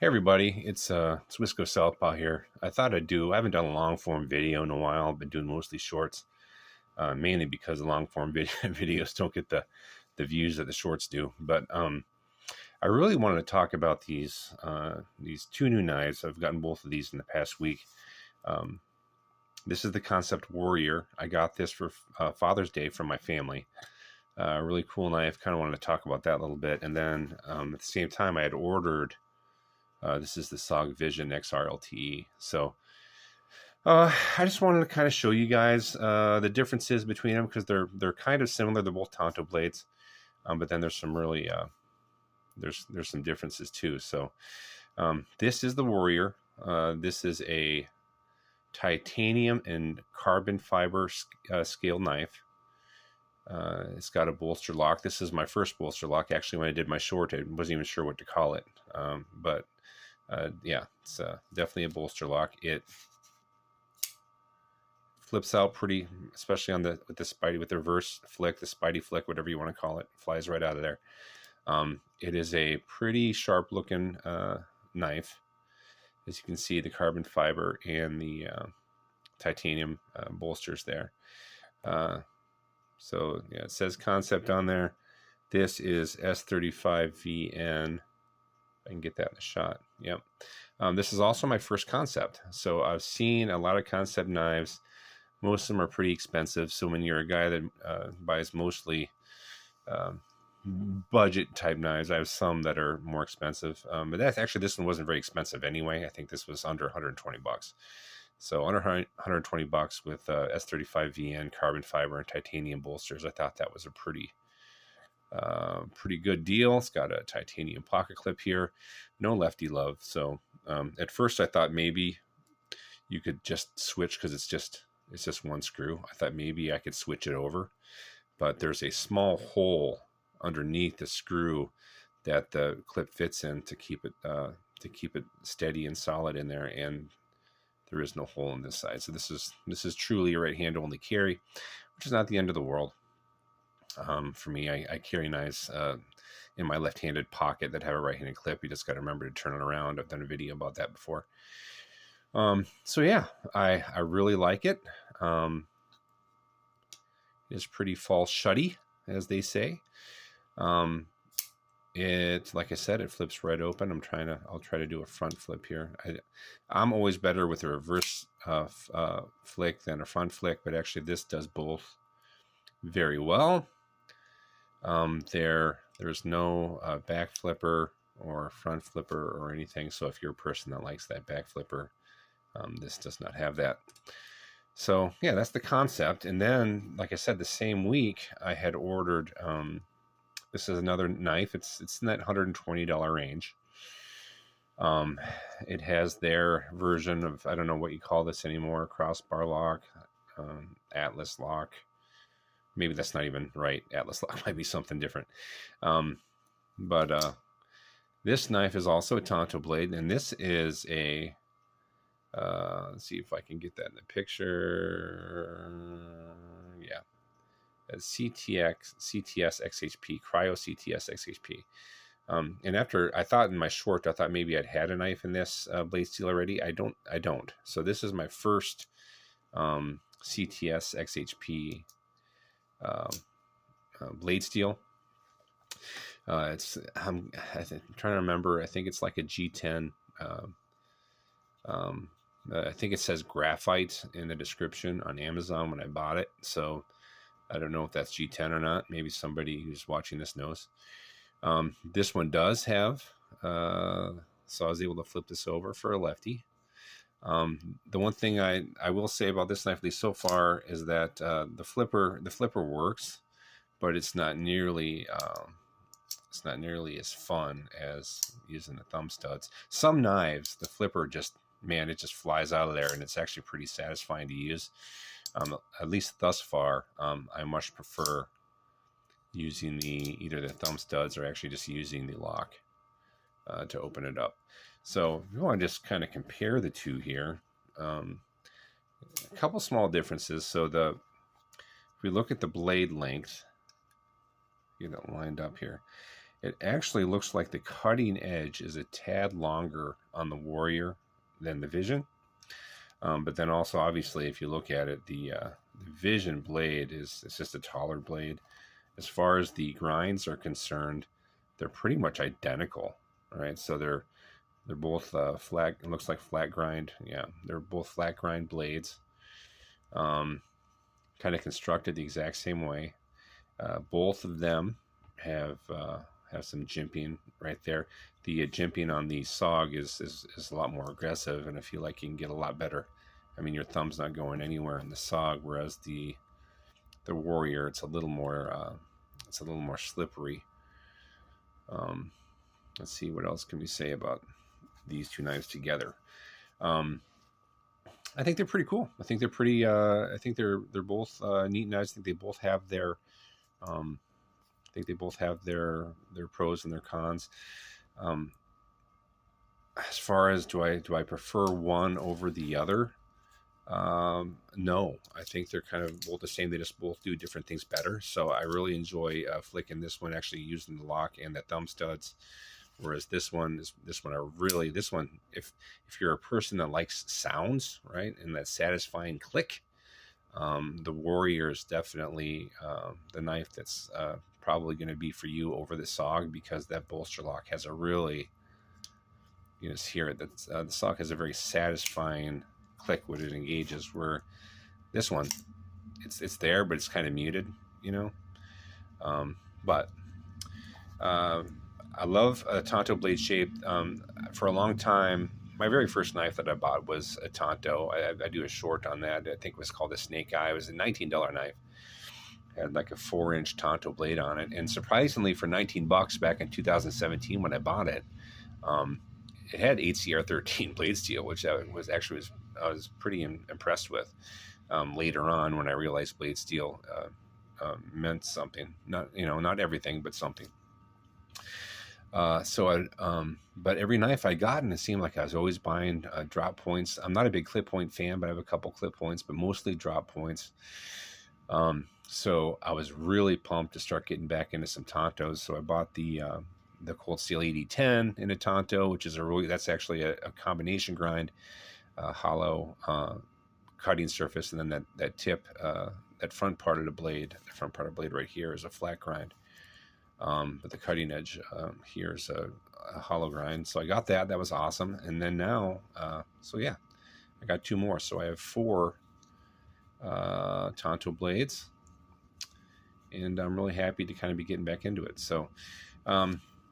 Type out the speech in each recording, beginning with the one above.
Hey everybody, it's Wisco Southpaw here. I haven't done a long form video in a while. I've been doing mostly shorts, mainly because the long form videos don't get the views that the shorts do. But I really wanted to talk about these two new knives. I've gotten both of these in the past week. This is the Kansept Warrior. I got this for Father's Day from my family. Really cool knife. Kind of wanted to talk about that a little bit. And then at the same time, I had ordered. This is the SOG Vision XR LTE. So I just wanted to kind of show you guys the differences between them because they're kind of similar. They're both Tonto blades, but then there's some really there's some differences too. So this is the Warrior. This is a titanium and carbon fiber scale knife. It's got a bolster lock. This is my first bolster lock. Actually, when I did my short, I wasn't even sure what to call it, but yeah, it's definitely a bolster lock. It flips out pretty, especially on with the reverse flick, the Spidey flick, whatever you want to call it, flies right out of there. It is a pretty sharp looking knife. As you can see, the carbon fiber and the titanium bolsters there. So yeah, it says Kansept on there. This is S35VN. I can get that in the shot. Yep. This is also my first Kansept. So I've seen a lot of Kansept knives. Most of them are pretty expensive. So when you're a guy that buys mostly budget type knives, I have some that are more expensive. But this one wasn't very expensive anyway. I think this was under 120 bucks. So under 120 bucks with S35VN carbon fiber and titanium bolsters. I thought that was a pretty good deal. It's got a titanium pocket clip here, no lefty love. So at first I thought maybe you could just switch because it's just one screw. I thought maybe I could switch it over, but there's a small hole underneath the screw that the clip fits in to keep it steady and solid in there, and there is no hole on this side. So this is truly a right hand only carry, which is not the end of the world. For me, I carry knives in my left-handed pocket that have a right-handed clip. You just got to remember to turn it around. I've done a video about that before. So yeah, I really like it. It's pretty fall shutty, as they say. It, like I said, it flips right open. I'll try to do a front flip here. I'm always better with a reverse flick than a front flick, but actually this does both very well. There's no back flipper or front flipper or anything. So if you're a person that likes that back flipper, this does not have that. So yeah, that's the Kansept. And then, like I said, the same week I had ordered, this is another knife. It's in that $120 range. It has their version of, I don't know what you call this anymore, crossbar lock, Atlas lock. Maybe that's not even right. Atlas lock might be something different. But this knife is also a Tonto blade, and this is a, let's see if I can get that in the picture. Yeah. CTS XHP, Cryo CTS XHP. And after I thought in my short, I thought maybe I'd had a knife in this blade steel already. I don't. So this is my first CTS XHP blade steel. I'm trying to remember. I think it's like a G10. I think it says graphite in the description on Amazon when I bought it. So I don't know if that's G10 or not. Maybe somebody who's watching this knows. This one does have, so I was able to flip this over for a lefty. The one thing I will say about this knife, at least so far, is that the flipper works, but it's not nearly as fun as using the thumb studs. Some knives, the flipper it just flies out of there, and it's actually pretty satisfying to use. At least thus far, I much prefer using either the thumb studs or actually just using the lock to open it up. So if you want to just kind of compare the two here, a couple small differences. So if we look at the blade length, get it lined up here. It actually looks like the cutting edge is a tad longer on the Warrior than the Vision. But then also, obviously, if you look at it, the Vision blade is just a taller blade. As far as the grinds are concerned, they're pretty much identical, right? So they're both flat. It looks like flat grind. Yeah, they're both flat grind blades. Kind of constructed the exact same way. Both of them have some jimping right there. The jimping on the SOG is a lot more aggressive, and I feel like you can get a lot better. I mean, your thumb's not going anywhere in the SOG, whereas the Warrior, it's a little more slippery. Let's see, what else can we say about these two knives together? I think they're pretty cool. I think they're pretty. I think they're both neat knives. I think they both have their. I think they both have their pros and their cons. As far as do I prefer one over the other? No, I think they're kind of both the same. They just both do different things better. So I really enjoy flicking this one, actually using the lock and the thumb studs. Whereas this one, if you're a person that likes sounds, right, and that satisfying click, the Warrior is definitely the knife that's probably going to be for you over the SOG, because that bolster lock has a really, you just hear it, that the SOG has a very satisfying click when it engages, where this one, it's there, but it's kind of muted, you know. But I love a Tanto blade shape. For a long time, my very first knife that I bought was a Tanto. I do a short on that. I think it was called a Snake Eye. It was a $19 knife. It had like a 4-inch Tanto blade on it. And surprisingly, for $19 back in 2017 when I bought it, it had HCR13 blade steel, which I was pretty impressed with. Later on, when I realized blade steel meant something, not everything, but something. But every knife I got, and it seemed like I was always buying drop points. I'm not a big clip point fan, but I have a couple clip points, but mostly drop points. So I was really pumped to start getting back into some Tantos. So I bought the Cold Steel 8010 in a Tanto, which is that's actually a combination grind, hollow cutting surface, and then that tip, that front part of the blade right here is a flat grind. But the cutting edge here is a hollow grind. So I got that. That was awesome. And then now, so yeah, I got 2 more. So I have 4 Tanto blades, and I'm really happy to kind of be getting back into it. So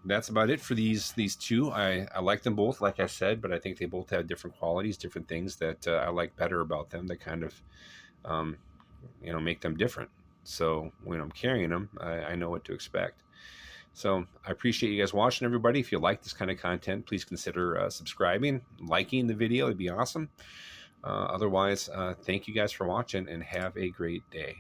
that's about it for these 2. I like them both, like I said, but I think they both have different qualities, different things that I like better about them that kind of, make them different. So when I'm carrying them, I know what to expect. So I appreciate you guys watching, everybody. If you like this kind of content, please consider subscribing, liking the video. It'd be awesome. Otherwise, thank you guys for watching, and have a great day.